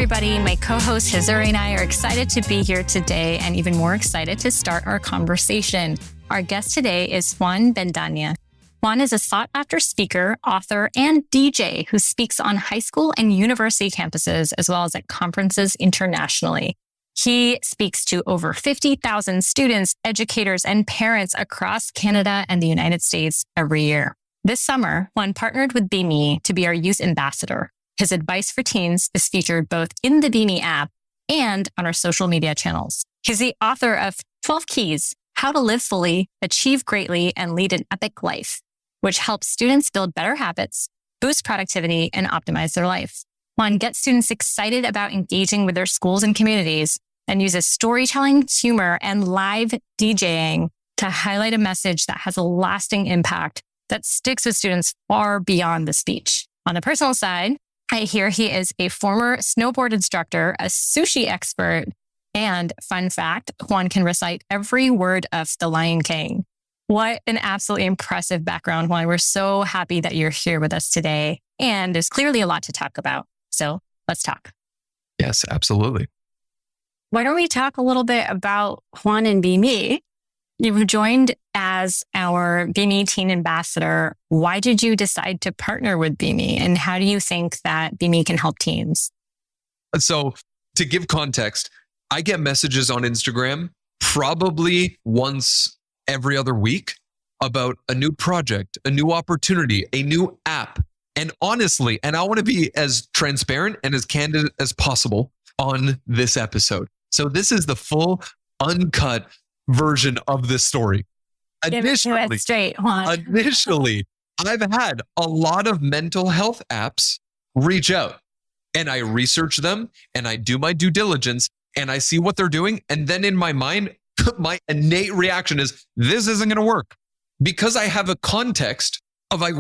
everybody. My co-host Hizuri and I are excited to be here today and even more excited to start our conversation. Our guest today is Juan Bendaña. Juan is a sought-after speaker, author, and DJ who speaks on high school and university campuses, as well as at conferences internationally. He speaks to over 50,000 students, educators, and parents across Canada and the United States every year. This summer, Juan partnered with BeMe to be our youth ambassador. His advice for teens is featured both in the BeMe app and on our social media channels. He's the author of 12 Keys, How to Live Fully, Achieve Greatly, and Lead an Epic Life, which helps students build better habits, boost productivity, and optimize their life. Juan gets students excited about engaging with their schools and communities and uses storytelling, humor, and live DJing to highlight a message that has a lasting impact that sticks with students far beyond the speech. On the personal side, I hear he is a former snowboard instructor, a sushi expert, and fun fact, Juan can recite every word of The Lion King. What an absolutely impressive background, Juan. We're so happy that you're here with us today. And there's clearly a lot to talk about. So let's talk. Yes, absolutely. Why don't we talk a little bit about Juan and BeMe? You've joined as our BeMe Teen Ambassador. Why did you decide to partner with BeMe? And how do you think that BeMe can help teens? So to give context, I get messages on Instagram probably once every other week about a new project, a new opportunity, a new app. And honestly, and I want to be as transparent and as candid as possible on this episode. So this is the full uncut version of this story. Straight, Juan. Initially, I've had a lot of mental health apps reach out and I research them and I do my due diligence and I see what they're doing. And then in my mind, my innate reaction is this isn't going to work because I have a context of I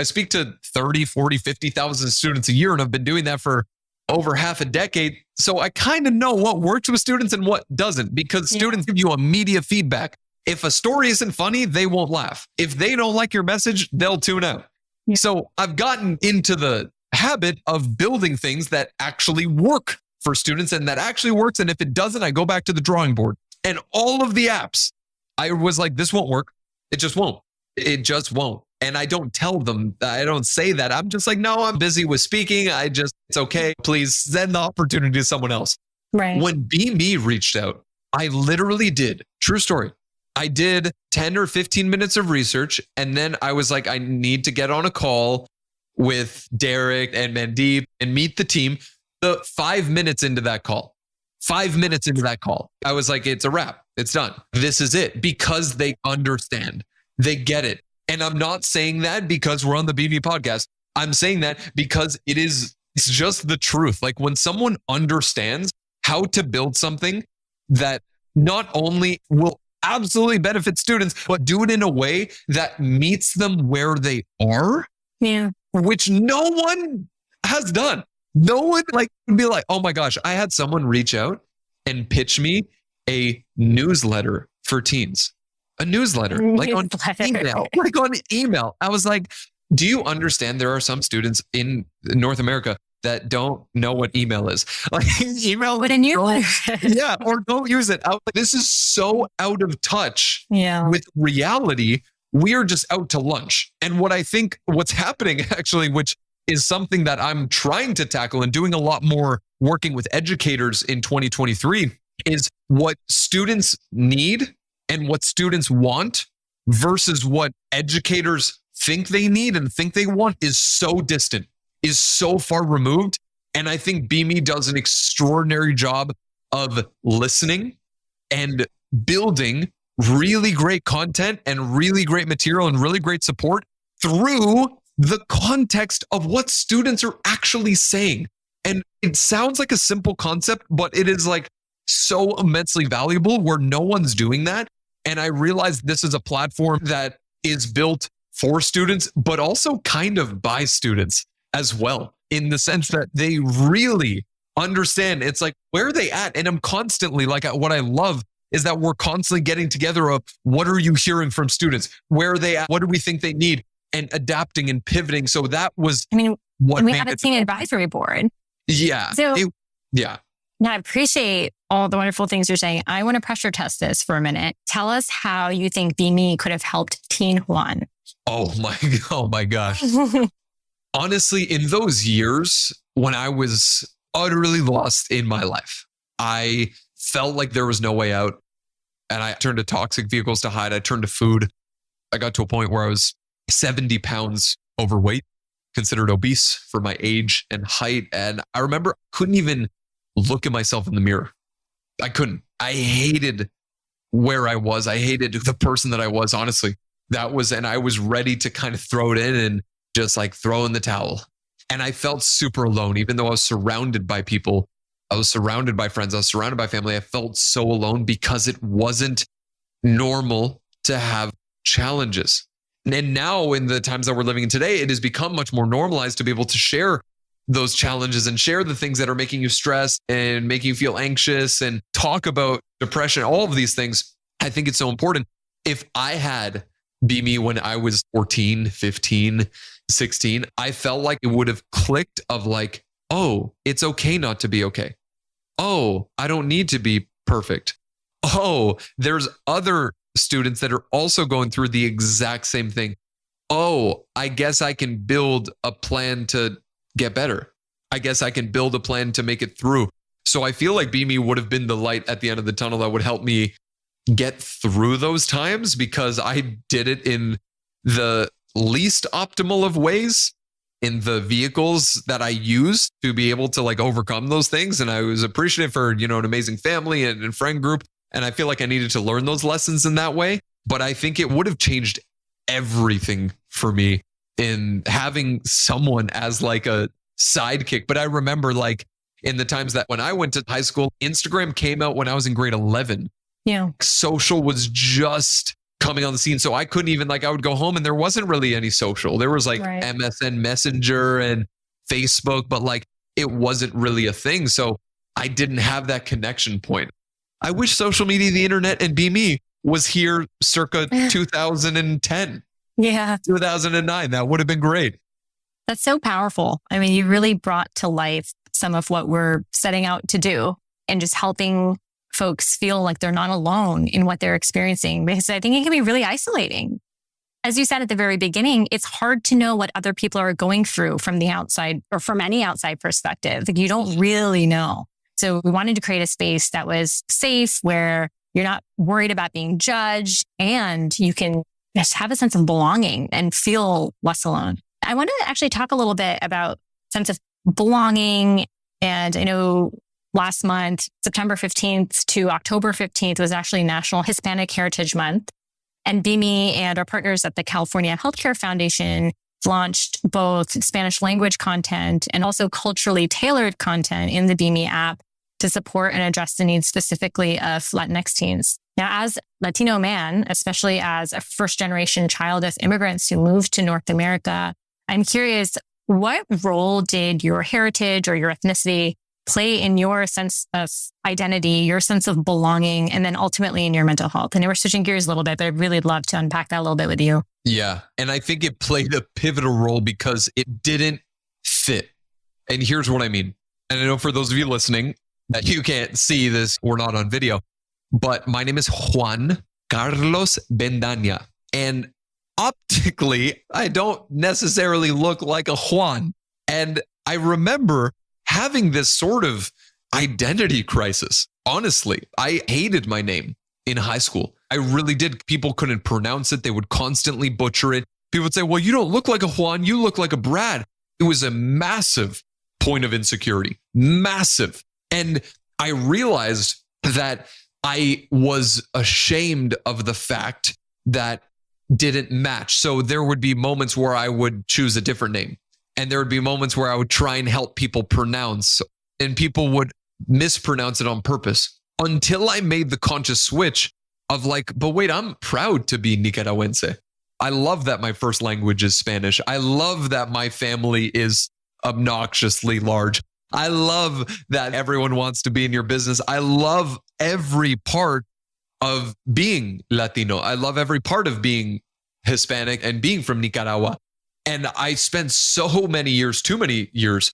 speak to 30, 40, 50,000 students a year and I've been doing that for over half a decade. So I kind of know what works with students and what doesn't because students give you immediate feedback. If a story isn't funny, they won't laugh. If they don't like your message, they'll tune out. Yeah. So I've gotten into the habit of building things that actually work for students and that actually works. And if it doesn't, I go back to the drawing board. And all of the apps, I was like, this won't work. It just won't. It just won't. And I don't tell them, I don't say that. I'm just like, no, I'm busy with speaking. It's okay. Please send the opportunity to someone else. Right. When BeMe reached out, I literally did, true story. I did 10 or 15 minutes of research. And then I was like, I need to get on a call with Derek and Mandeep and meet the team. 5 minutes into that call, I was like, it's a wrap. It's done. This is it because they understand. They get it. And I'm not saying that because we're on the BeMe podcast. I'm saying that because it's just the truth. Like when someone understands how to build something that not only will absolutely benefit students, but do it in a way that meets them where they are, which no one has done. No one would be like, oh my gosh, I had someone reach out and pitch me a newsletter for teens. A newsletter, on email. I was like, do you understand there are some students in North America that don't know what email is? Like email. What a newsletter. Yeah, or don't use it. This is so out of touch with reality. We are just out to lunch. And what I think what's happening actually, which is something that I'm trying to tackle and doing a lot more working with educators in 2023 is what students need and what students want versus what educators think they need and think they want is so distant, is so far removed. And I think BeMe does an extraordinary job of listening and building really great content and really great material and really great support through the context of what students are actually saying. And it sounds like a simple concept, but it is so immensely valuable where no one's doing that. And I realized this is a platform that is built for students, but also kind of by students as well, in the sense that they really understand. It's like, where are they at? And I'm constantly what I love is that we're constantly getting together of what are you hearing from students? Where are they at? What do we think they need? And adapting and pivoting. So that was we have a teen advisory board. Yeah. So Yeah. I appreciate all the wonderful things you're saying. I want to pressure test this for a minute. Tell us how you think BeMe could have helped Teen Juan. Oh my gosh. Honestly, in those years when I was utterly lost in my life, I felt like there was no way out. And I turned to toxic vehicles to hide. I turned to food. I got to a point where I was 70 pounds overweight, considered obese for my age and height. And I remember I couldn't even look at myself in the mirror. I couldn't. I hated where I was. I hated the person that I was, honestly. And I was ready to kind of throw it in and just like throw in the towel. And I felt super alone, even though I was surrounded by people. I was surrounded by friends. I was surrounded by family. I felt so alone because it wasn't normal to have challenges. And now in the times that we're living in today, it has become much more normalized to be able to share those challenges and share the things that are making you stressed and making you feel anxious and talk about depression, all of these things. I think it's so important. If I had BeMe when I was 14, 15, 16, I felt like it would have clicked of like, oh, it's okay not to be okay. Oh, I don't need to be perfect. Oh, there's other students that are also going through the exact same thing. Oh, I guess I can build a plan to get better. I guess I can build a plan to make it through. So I feel like BeMe would have been the light at the end of the tunnel that would help me get through those times, because I did it in the least optimal of ways, in the vehicles that I used to be able to like overcome those things. And I was appreciative for, an amazing family and friend group. And I feel like I needed to learn those lessons in that way. But I think it would have changed everything for me in having someone as like a sidekick. But I remember like in the times that when I went to high school, Instagram came out when I was in grade 11. Yeah. Social was just coming on the scene. So I couldn't even I would go home and there wasn't really any social. There was MSN Messenger and Facebook, but it wasn't really a thing. So I didn't have that connection point. I wish social media, the internet, and BeMe was here circa 2010. Yeah. 2009. That would have been great. That's so powerful. I mean, you really brought to life some of what we're setting out to do and just helping folks feel like they're not alone in what they're experiencing, because I think it can be really isolating. As you said at the very beginning, it's hard to know what other people are going through from the outside or from any outside perspective. You don't really know. So we wanted to create a space that was safe, where you're not worried about being judged and you can just have a sense of belonging and feel less alone. I want to actually talk a little bit about sense of belonging. And I know last month, September 15th to October 15th was actually National Hispanic Heritage Month. And BeMe and our partners at the California Healthcare Foundation launched both Spanish language content and also culturally tailored content in the BeMe app to support and address the needs specifically of Latinx teens. Now, as a Latino man, especially as a first-generation child of immigrants who moved to North America, I'm curious, what role did your heritage or your ethnicity play in your sense of identity, your sense of belonging, and then ultimately in your mental health? And we're switching gears a little bit, but I'd really love to unpack that a little bit with you. Yeah. And I think it played a pivotal role because it didn't fit. And here's what I mean. And I know for those of you listening that you can't see this, we're not on video, but my name is Juan Carlos Bendaña. And optically, I don't necessarily look like a Juan. And I remember having this sort of identity crisis. Honestly, I hated my name in high school. I really did. People couldn't pronounce it. They would constantly butcher it. People would say, well, you don't look like a Juan. You look like a Brad. It was a massive point of insecurity. Massive. And I realized that I was ashamed of the fact that didn't match. So there would be moments where I would choose a different name. And there would be moments where I would try and help people pronounce, and people would mispronounce it on purpose, until I made the conscious switch of but wait, I'm proud to be Nicaraguense. I love that my first language is Spanish. I love that my family is obnoxiously large. I love that everyone wants to be in your business. I love every part of being Latino. I love every part of being Hispanic and being from Nicaragua. And I spent so many years, too many years,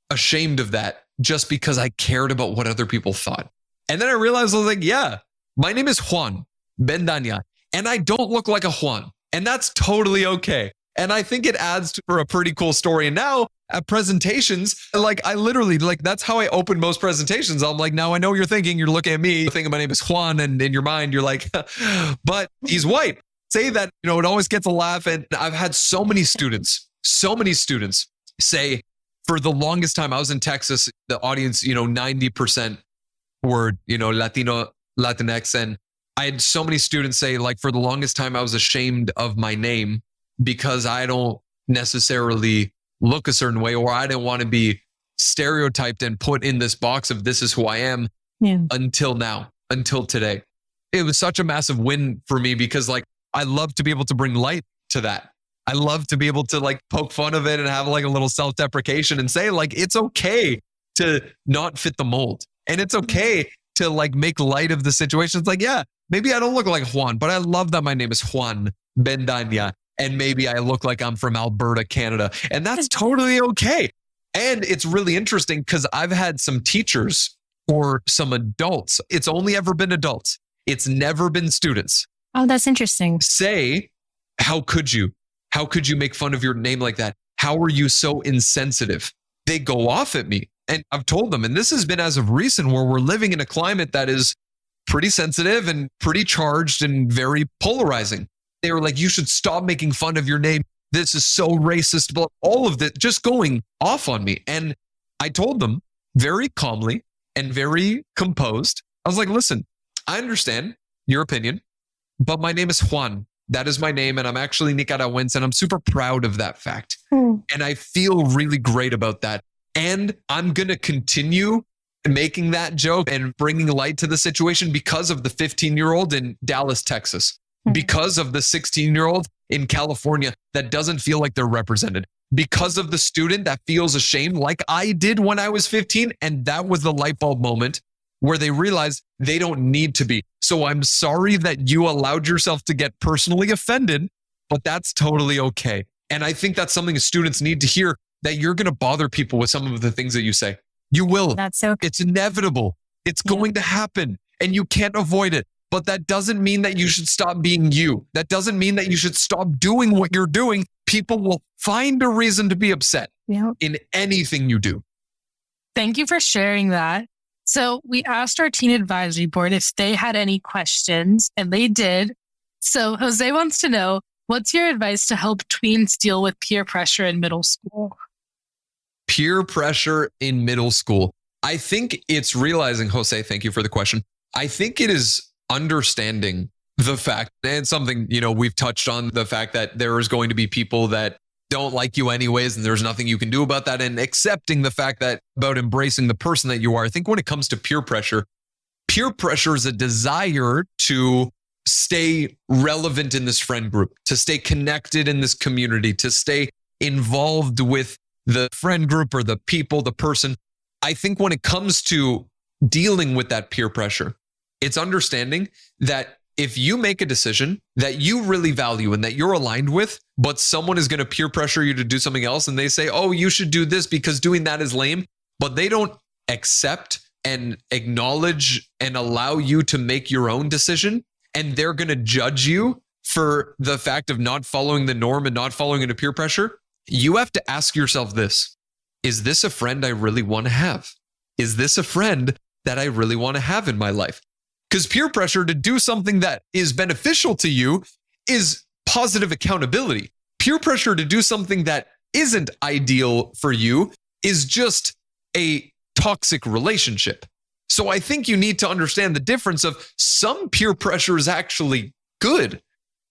ashamed of that just because I cared about what other people thought. And then I realized, I was like, yeah, my name is Juan Bendaña, and I don't look like a Juan. And that's totally okay. And I think it adds for a pretty cool story. And now at presentations, like I literally, like that's how I open most presentations. I'm like, now I know you're thinking, you're looking at me, thinking my name is Juan, and in your mind, you're like, but he's white. Say that, you know, it always gets a laugh. And I've had so many students say, for the longest time, I was in Texas, the audience, you know, 90% were, you know, Latino, Latinx. And I had so many students say, like, for the longest time, I was ashamed of my name because I don't necessarily look a certain way, or I didn't want to be stereotyped and put in this box of this is who I am until now, until today. It was such a massive win for me because like, I love to be able to bring light to that. I love to be able to like poke fun of it and have like a little self-deprecation and say like, it's okay to not fit the mold. And it's okay to like make light of the situation. It's like, yeah, maybe I don't look like Juan, but I love that my name is Juan Bendaña. And maybe I look like I'm from Alberta, Canada. And that's totally okay. And it's really interesting because I've had some teachers or some adults. It's only ever been adults. It's never been students. Oh, that's interesting. Say, how could you? How could you make fun of your name like that? How are you so insensitive? They go off at me. And I've told them, and this has been as of recent, where we're living in a climate that is pretty sensitive and pretty charged and very polarizing. They were like, you should stop making fun of your name. This is so racist, but all of that just going off on me. And I told them very calmly and very composed. I was like, listen, I understand your opinion, but my name is Juan. That is my name. And I'm actually Nicaraguan. And I'm super proud of that fact. And I feel really great about that. And I'm going to continue making that joke and bringing light to the situation because of the 15-year-old in Dallas, Texas. Because of the 16-year-old in California that doesn't feel like they're represented. Because of the student that feels ashamed like I did when I was 15. And that was the light bulb moment where they realized they don't need to be. So I'm sorry that you allowed yourself to get personally offended, but that's totally okay. And I think that's something students need to hear, that you're going to bother people with some of the things that you say. You will. That's okay. It's inevitable. It's going to happen and you can't avoid it. But that doesn't mean that you should stop being you. That doesn't mean that you should stop doing what you're doing. People will find a reason to be upset in anything you do. Thank you for sharing that. So we asked our teen advisory board if they had any questions, and they did. So Jose wants to know, what's your advice to help tweens deal with peer pressure in middle school? Peer pressure in middle school. I think it's realizing, Jose, thank you for the question. I think it is understanding the fact, and something, you know, we've touched on the fact that there is going to be people that don't like you anyways, and there's nothing you can do about that, and accepting the fact that about embracing the person that you are. I think when it comes to peer pressure is a desire to stay relevant in this friend group, to stay connected in this community, to stay involved with the friend group or the people, the person. I think when it comes to dealing with that peer pressure, it's understanding that if you make a decision that you really value and that you're aligned with, but someone is going to peer pressure you to do something else and they say, oh, you should do this because doing that is lame, but they don't accept and acknowledge and allow you to make your own decision, and they're going to judge you for the fact of not following the norm and not following into peer pressure, you have to ask yourself this: is this a friend I really want to have? Is this a friend that I really want to have in my life? Because peer pressure to do something that is beneficial to you is positive accountability. Peer pressure to do something that isn't ideal for you is just a toxic relationship. So I think you need to understand the difference of some peer pressure is actually good.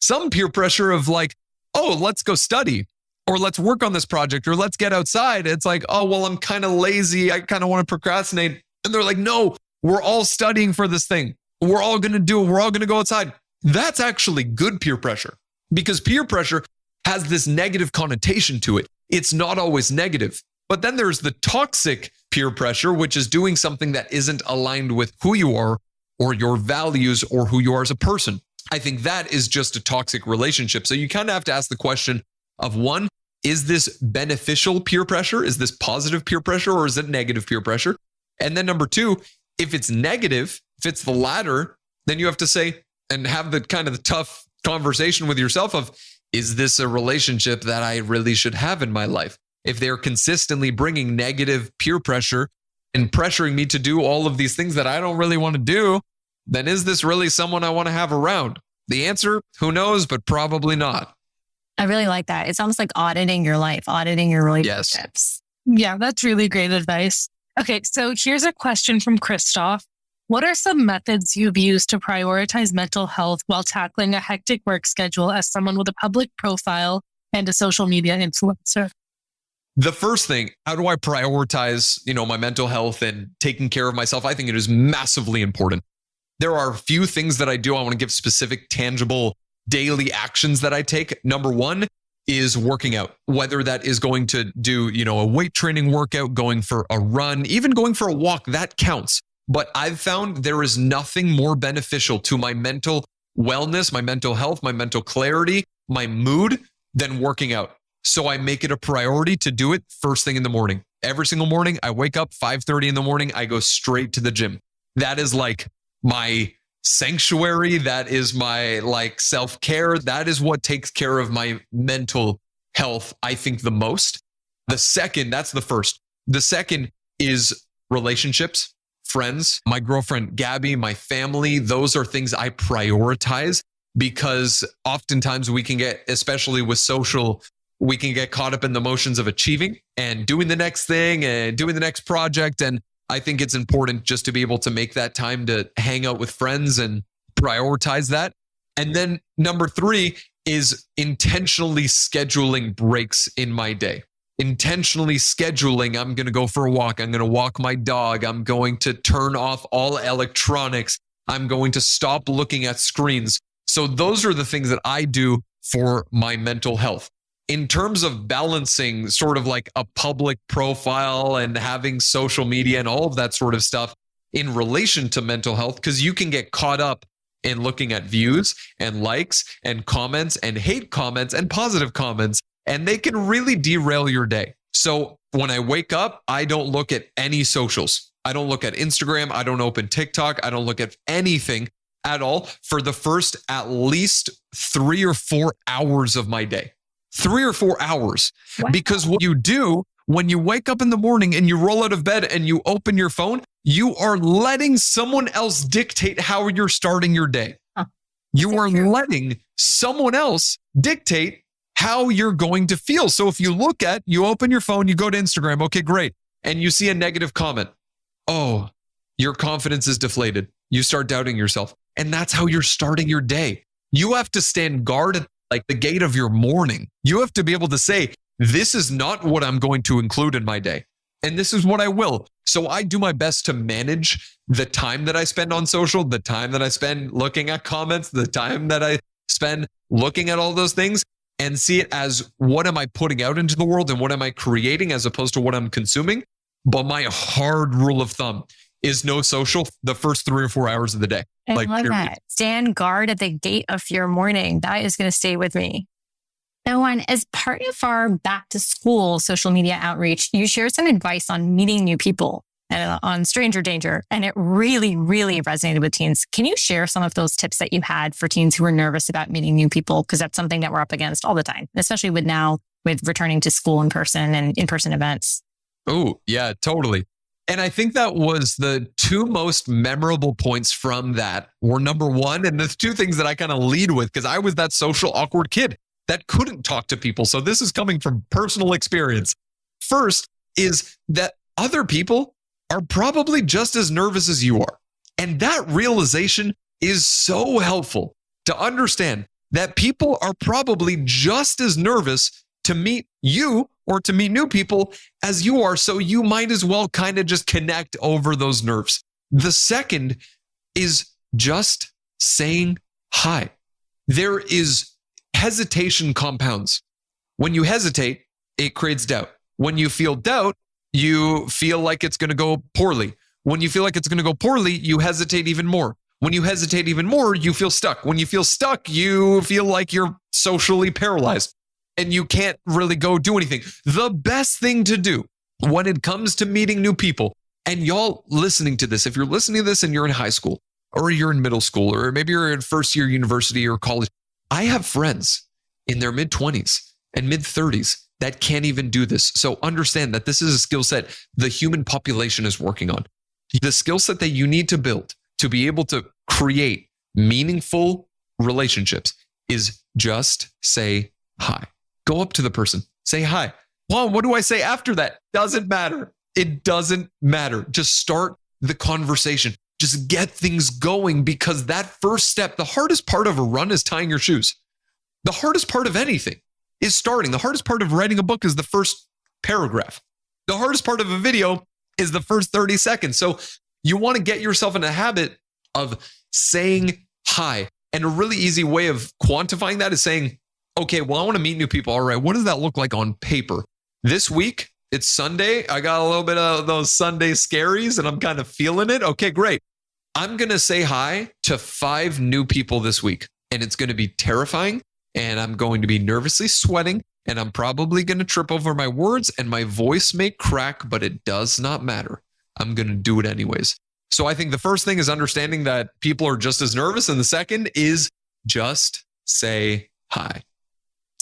Some peer pressure of like, oh, let's go study, or let's work on this project, or let's get outside. It's like, oh, well, I'm kind of lazy. I kind of want to procrastinate. And they're like, no, we're all studying for this thing. We're all going to do it. We're all going to go outside. That's actually good peer pressure, because peer pressure has this negative connotation to it. It's not always negative. But then there's the toxic peer pressure, which is doing something that isn't aligned with who you are or your values or who you are as a person. I think that is just a toxic relationship. So you kind of have to ask the question of, one, Is this beneficial peer pressure? Is this positive peer pressure, or is it negative peer pressure? And then number two, if it's negative, if it's the latter, then you have to say and have the kind of the tough conversation with yourself of, is this a relationship that I really should have in my life? If they're consistently bringing negative peer pressure and pressuring me to do all of these things that I don't really want to do, then is this really someone I want to have around? The answer, who knows, but probably not. I really like that. It's almost like auditing your life, auditing your relationships. Yes. Yeah, that's really great advice. Okay, so here's a question from Christoph. What are some methods you've used to prioritize mental health while tackling a hectic work schedule as someone with a public profile and a social media influencer? The first thing, how do I prioritize, my mental health and taking care of myself? I think it is massively important. There are a few things that I do. I want to give specific, tangible daily actions that I take. Number one is working out, whether that is going to do, a weight training workout, going for a run, even going for a walk, that counts. But I've found there is nothing more beneficial to my mental wellness, my mental health, my mental clarity, my mood than working out. So I make it a priority to do it first thing in the morning. Every single morning, I wake up 5:30 in the morning, I go straight to the gym. That is like my sanctuary. That is my self-care. That is what takes care of my mental health, I think, the most. That's the first. The second is relationships. Friends, my girlfriend, Gabby, my family, those are things I prioritize because oftentimes we can get, especially with social, we can get caught up in the motions of achieving and doing the next thing and doing the next project. And I think it's important just to be able to make that time to hang out with friends and prioritize that. And then number three is intentionally scheduling breaks in my day. Intentionally scheduling, I'm going to go for a walk. I'm going to walk my dog. I'm going to turn off all electronics. I'm going to stop looking at screens. So those are the things that I do for my mental health. In terms of balancing sort of like a public profile and having social media and all of that sort of stuff in relation to mental health, because you can get caught up in looking at views and likes and comments and hate comments and positive comments. And they can really derail your day. So when I wake up, I don't look at any socials. I don't look at Instagram. I don't open TikTok. I don't look at anything at all for the first at least 3 or 4 hours of my day. 3 or 4 hours. Wow. Because what you do when you wake up in the morning and you roll out of bed and you open your phone, you are letting someone else dictate how you're starting your day. You are letting someone else dictate how you're going to feel. So if you open your phone, you go to Instagram, okay, great. And you see a negative comment. Oh, your confidence is deflated. You start doubting yourself. And that's how you're starting your day. You have to stand guard at the gate of your morning. You have to be able to say, this is not what I'm going to include in my day. And this is what I will. So I do my best to manage the time that I spend on social, the time that I spend looking at comments, the time that I spend looking at all those things, and see it as what am I putting out into the world and what am I creating as opposed to what I'm consuming. But my hard rule of thumb is no social the first 3 or 4 hours of the day. I love that. Stand guard at the gate of your morning. That is going to stay with me. Now, Juan, as part of our back to school social media outreach, you shared some advice on meeting new people and on stranger danger. And it really, really resonated with teens. Can you share some of those tips that you had for teens who are nervous about meeting new people? Because that's something that we're up against all the time, especially with returning to school in person and in-person events. Oh, yeah, totally. And I think that was the two most memorable points from that were number one, and the two things that I kind of lead with, because I was that social awkward kid that couldn't talk to people. So this is coming from personal experience. First is that other people are probably just as nervous as you are. And that realization is so helpful to understand that people are probably just as nervous to meet you or to meet new people as you are. So you might as well kind of just connect over those nerves. The second is just saying hi. There is hesitation compounds. When you hesitate, it creates doubt. When you feel doubt, you feel like it's going to go poorly. When you feel like it's going to go poorly, you hesitate even more. When you hesitate even more, you feel stuck. When you feel stuck, you feel like you're socially paralyzed. and you can't really go do anything. The best thing to do when it comes to meeting new people, and y'all listening to this, if you're listening to this and you're in high school or you're in middle school or maybe you're in first year university or college, I have friends in their mid-20s and mid-30s that can't even do this. So understand that this is a skill set the human population is working on. The skill set that you need to build to be able to create meaningful relationships is just say hi. Go up to the person, say hi. Well, what do I say after that? Doesn't matter. It doesn't matter. Just start the conversation. Just get things going, because that first step, the hardest part of a run is tying your shoes. The hardest part of anything is starting. The hardest part of writing a book is the first paragraph. The hardest part of a video is the first 30 seconds. So you want to get yourself in a habit of saying hi. And a really easy way of quantifying that is saying, okay, well, I want to meet new people. All right, what does that look like on paper? This week, it's Sunday. I got a little bit of those Sunday scaries and I'm kind of feeling it. Okay, great. I'm going to say hi to 5 new people this week. And it's going to be terrifying. And I'm going to be nervously sweating. And I'm probably going to trip over my words and my voice may crack, but it does not matter. I'm going to do it anyways. So I think the first thing is understanding that people are just as nervous. And the second is just say hi.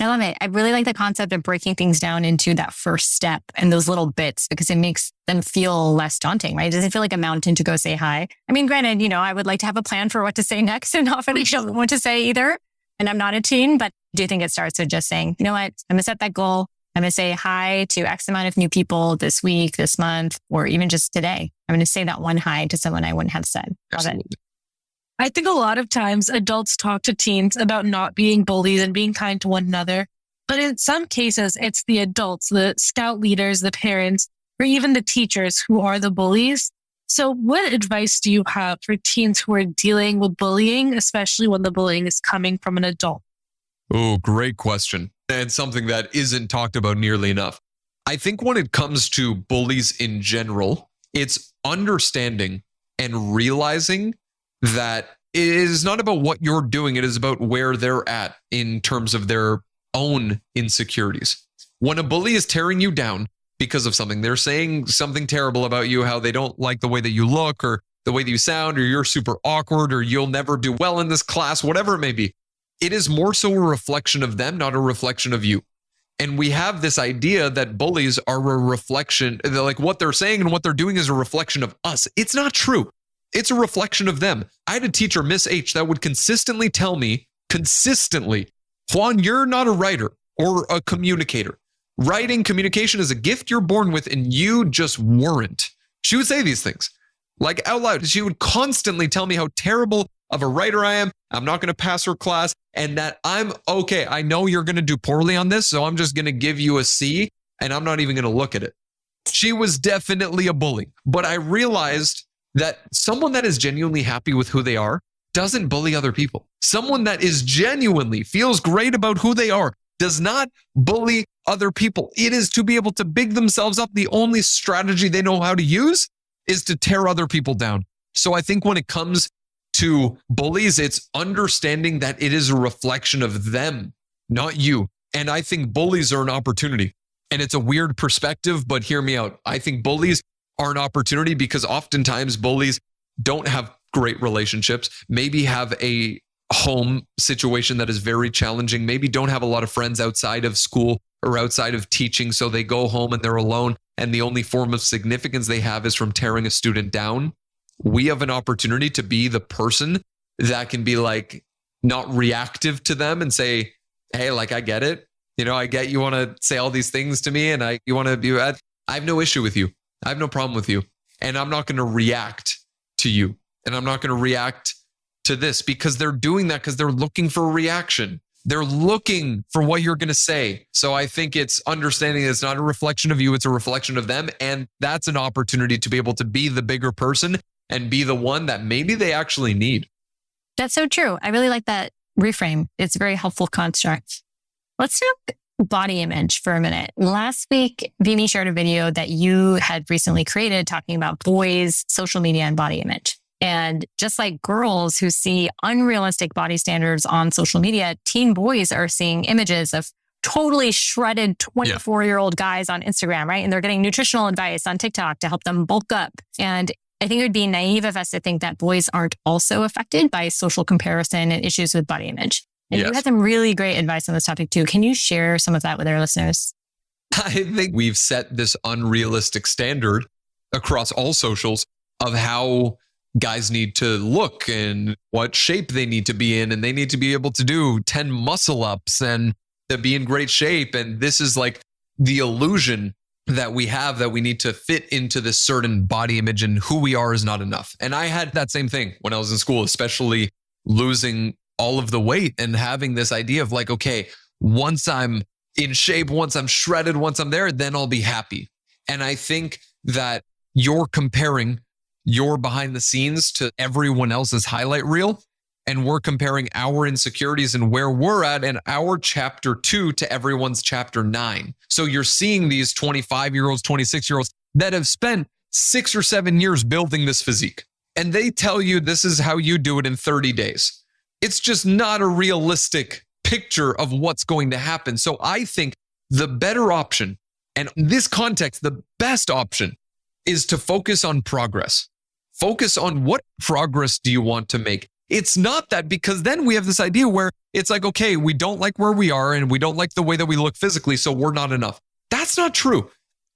I love it. I really like the concept of breaking things down into that first step and those little bits, because it makes them feel less daunting, right? It doesn't feel like a mountain to go say hi. I mean, granted, I would like to have a plan for what to say next, and often I don't know what to say either. And I'm not a teen, but I do think it starts with just saying, you know what, I'm going to set that goal. I'm going to say hi to X amount of new people this week, this month, or even just today. I'm going to say that one hi to someone I wouldn't have said. Love it. I think a lot of times adults talk to teens about not being bullies and being kind to one another. But in some cases, it's the adults, the scout leaders, the parents, or even the teachers who are the bullies. So what advice do you have for teens who are dealing with bullying, especially when the bullying is coming from an adult? Oh, great question. And something that isn't talked about nearly enough. I think when it comes to bullies in general, it's understanding and realizing that it is not about what you're doing. It is about where they're at in terms of their own insecurities. When a bully is tearing you down because of something, they're saying something terrible about you, how they don't like the way that you look or the way that you sound, or you're super awkward, or you'll never do well in this class, whatever it may be. It is more so a reflection of them, not a reflection of you. And we have this idea that bullies are a reflection, like what they're saying and what they're doing is a reflection of us. It's not true. It's a reflection of them. I had a teacher, Miss H, that would consistently tell me, Juan, you're not a writer or a communicator. Writing, communication is a gift you're born with, and you just weren't. She would say these things, like out loud. She would constantly tell me how terrible of a writer I am. I'm not going to pass her class, and that I'm okay. I know you're going to do poorly on this, so I'm just going to give you a C, and I'm not even going to look at it. She was definitely a bully, but I realized that someone that is genuinely happy with who they are doesn't bully other people. Someone that is genuinely feels great about who they are does not bully other people. It is to be able to big themselves up. The only strategy they know how to use is to tear other people down. So I think when it comes to bullies, it's understanding that it is a reflection of them, not you. And I think bullies are an opportunity. And it's a weird perspective, but hear me out. I think bullies are an opportunity because oftentimes bullies don't have great relationships, maybe have a home situation that is very challenging, maybe don't have a lot of friends outside of school or outside of teaching. So they go home and they're alone. And the only form of significance they have is from tearing a student down. We have an opportunity to be the person that can be like not reactive to them and say, hey, like, I get it. I get you want to say all these things to me and you want to be, I have no issue with you. I have no problem with you. And I'm not going to react to you. And I'm not going to react to this, because they're doing that because they're looking for a reaction. They're looking for what you're going to say. So I think it's understanding it's not a reflection of you. It's a reflection of them. And that's an opportunity to be able to be the bigger person and be the one that maybe they actually need. That's so true. I really like that reframe. It's a very helpful construct. Let's talk body image for a minute. Last week, BeMe shared a video that you had recently created talking about boys' social media and body image. And just like girls who see unrealistic body standards on social media, teen boys are seeing images of totally shredded 24-year-old guys on Instagram, right? And they're getting nutritional advice on TikTok to help them bulk up. And I think it would be naive of us to think that boys aren't also affected by social comparison and issues with body image. And you had some really great advice on this topic too. Can you share some of that with our listeners? I think we've set this unrealistic standard across all socials of how guys need to look and what shape they need to be in. And they need to be able to do 10 muscle ups and to be in great shape. And this is like the illusion that we have that we need to fit into this certain body image, and who we are is not enough. And I had that same thing when I was in school, especially losing all of the weight and having this idea of like, okay, once I'm in shape, once I'm shredded, once I'm there, then I'll be happy. And I think that you're comparing your behind the scenes to everyone else's highlight reel. And we're comparing our insecurities and where we're at in our chapter 2 to everyone's chapter 9. So you're seeing these 25-year-olds, 26-year-olds that have spent 6 or 7 years building this physique. And they tell you this is how you do it in 30 days. It's just not a realistic picture of what's going to happen. So I think the better option, and in this context, the best option is to focus on progress. Focus on what progress do you want to make? It's not that, because then we have this idea where it's like, okay, we don't like where we are and we don't like the way that we look physically, so we're not enough. That's not true.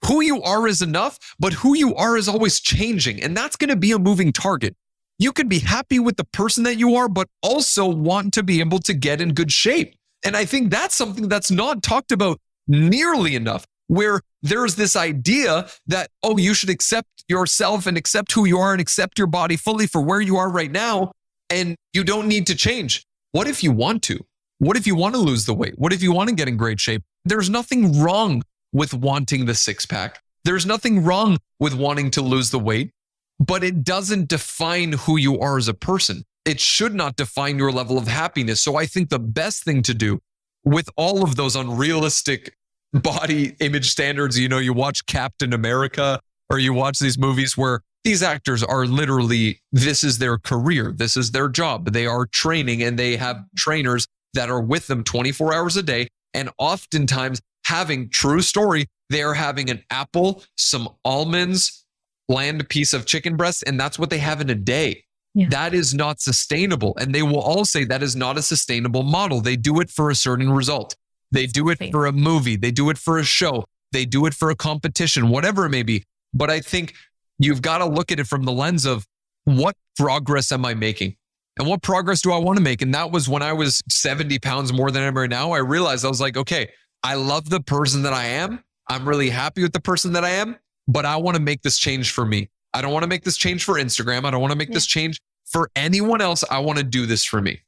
Who you are is enough, but who you are is always changing. And that's going to be a moving target. You could be happy with the person that you are, but also want to be able to get in good shape. And I think that's something that's not talked about nearly enough, where there's this idea that, oh, you should accept yourself and accept who you are and accept your body fully for where you are right now. And you don't need to change. What if you want to? What if you want to lose the weight? What if you want to get in great shape? There's nothing wrong with wanting the 6-pack. There's nothing wrong with wanting to lose the weight, but it doesn't define who you are as a person. It should not define your level of happiness. So I think the best thing to do with all of those unrealistic body image standards, you watch Captain America, or you watch these movies where these actors are literally, this is their career. This is their job. They are training, and they have trainers that are with them 24 hours a day. And oftentimes having, true story, they are having an apple, some almonds, bland piece of chicken breast, and that's what they have in a day. Yeah. That is not sustainable. And they will all say that is not a sustainable model. They do it for a certain result. They do it for a movie. They do it for a show. They do it for a competition, whatever it may be. But I think you've got to look at it from the lens of, what progress am I making? And what progress do I want to make? And that was when I was 70 pounds more than I am right now. I realized, I was like, okay, I love the person that I am. I'm really happy with the person that I am, but I want to make this change for me. I don't want to make this change for Instagram. I don't want to make this change for anyone else. I want to do this for me.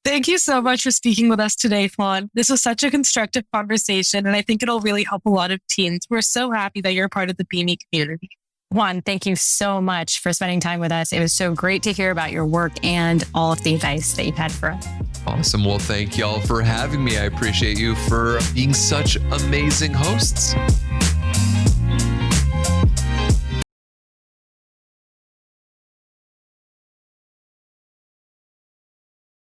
Thank you so much for speaking with us today, Juan. This was such a constructive conversation, and I think it'll really help a lot of teens. We're so happy that you're part of the BeMe community. Juan, thank you so much for spending time with us. It was so great to hear about your work and all of the advice that you've had for us. Awesome. Well, thank y'all for having me. I appreciate you for being such amazing hosts.